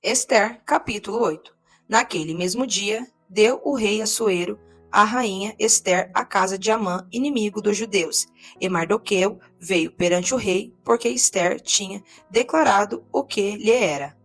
Ester, capítulo 8. Naquele mesmo dia, deu o rei Assuero a rainha Ester à casa de Amã, inimigo dos judeus. E Mardoqueu veio perante o rei, porque Ester tinha declarado o que lhe era.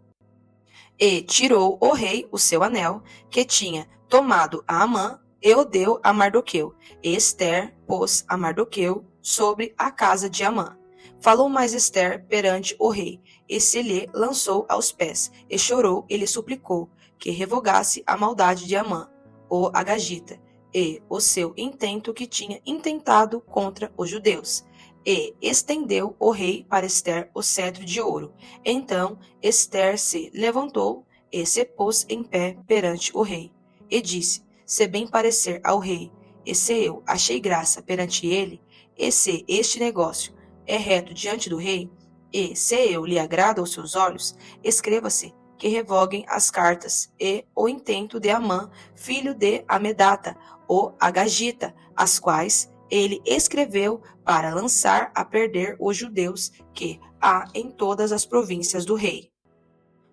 E tirou o rei o seu anel, que tinha tomado a Amã, e o deu a Mardoqueu. E Ester pôs a Mardoqueu sobre a casa de Amã. Falou mais Ester perante o rei, e se lhe lançou aos pés, e chorou e lhe suplicou que revogasse a maldade de Amã, o Agagita, e o seu intento que tinha intentado contra os judeus. E estendeu o rei para Ester o cetro de ouro. Então Ester se levantou e se pôs em pé perante o rei, e disse: Se bem parecer ao rei, e se eu achei graça perante ele, e se este negócio é reto diante do rei, e se eu lhe agrado aos seus olhos, escreva-se que revoguem as cartas e o intento de Amã, filho de Amedata, o Agagita, as quais ele escreveu para lançar a perder os judeus que há em todas as províncias do rei.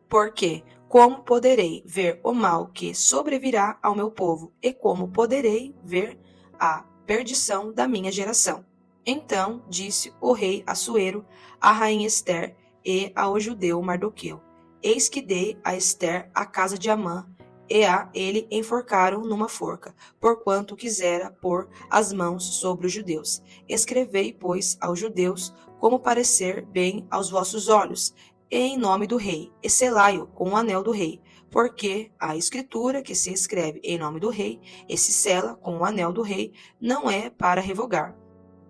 Porque como poderei ver o mal que sobrevirá ao meu povo, e como poderei ver a perdição da minha geração? Então disse o rei Assuero à rainha Ester e ao judeu Mardoqueu: Eis que dei a Ester a casa de Amã, e a ele enforcaram numa forca, porquanto quisera pôr as mãos sobre os judeus. Escrevei, pois, aos judeus como parecer bem aos vossos olhos, e em nome do rei, e selai-o com o anel do rei, porque a escritura que se escreve em nome do rei, e se sela com o anel do rei, não é para revogar.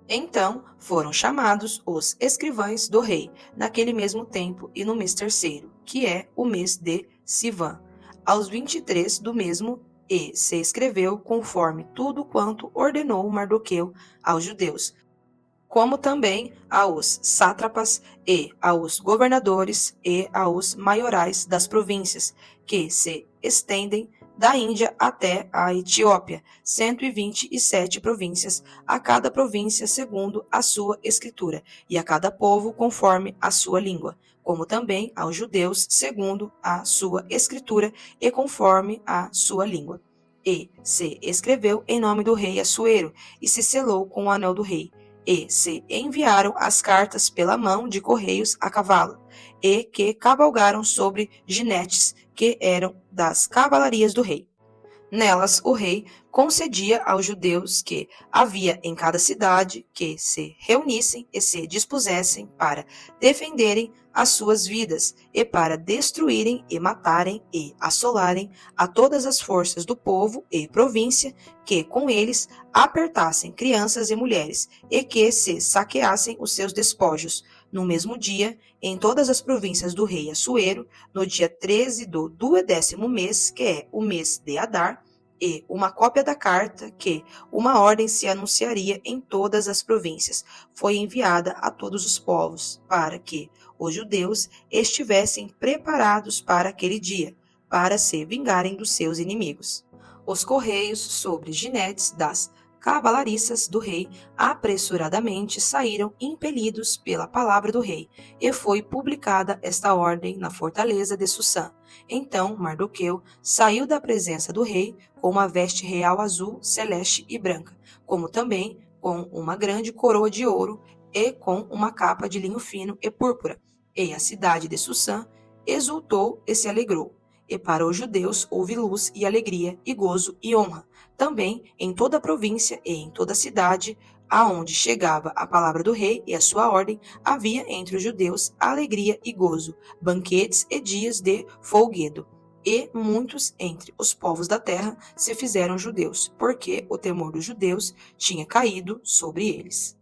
Então foram chamados os escrivães do rei, naquele mesmo tempo e no mês terceiro, que é o mês de Sivan, aos 23 do mesmo, e se escreveu conforme tudo quanto ordenou Mardoqueu aos judeus, como também aos sátrapas e aos governadores e aos maiorais das províncias, que se estendem da Índia até a Etiópia, 127 províncias, a cada província segundo a sua escritura, e a cada povo conforme a sua língua, como também aos judeus segundo a sua escritura e conforme a sua língua. E se escreveu em nome do rei Assuero, e se selou com o anel do rei, e se enviaram as cartas pela mão de correios a cavalo, e que cavalgaram sobre ginetes, que eram das cavalarias do rei. Nelas o rei concedia aos judeus que havia em cada cidade que se reunissem e se dispusessem para defenderem as suas vidas e para destruírem e matarem e assolarem a todas as forças do povo e província, que com eles apertassem crianças e mulheres e que se saqueassem os seus despojos. No mesmo dia, em todas as províncias do rei Assuero, no dia 13 do 12º mês, que é o mês de Adar, e uma cópia da carta que uma ordem se anunciaria em todas as províncias foi enviada a todos os povos, para que os judeus estivessem preparados para aquele dia, para se vingarem dos seus inimigos. Os correios sobre ginetes das cavalariças do rei apressuradamente saíram impelidos pela palavra do rei, e foi publicada esta ordem na fortaleza de Sussã. Então Mardoqueu saiu da presença do rei com uma veste real azul, celeste e branca, como também com uma grande coroa de ouro e com uma capa de linho fino e púrpura. E a cidade de Sussã exultou e se alegrou. E para os judeus houve luz e alegria e gozo e honra. Também em toda a província e em toda a cidade, aonde chegava a palavra do rei e a sua ordem, havia entre os judeus alegria e gozo, banquetes e dias de folguedo. E muitos entre os povos da terra se fizeram judeus, porque o temor dos judeus tinha caído sobre eles.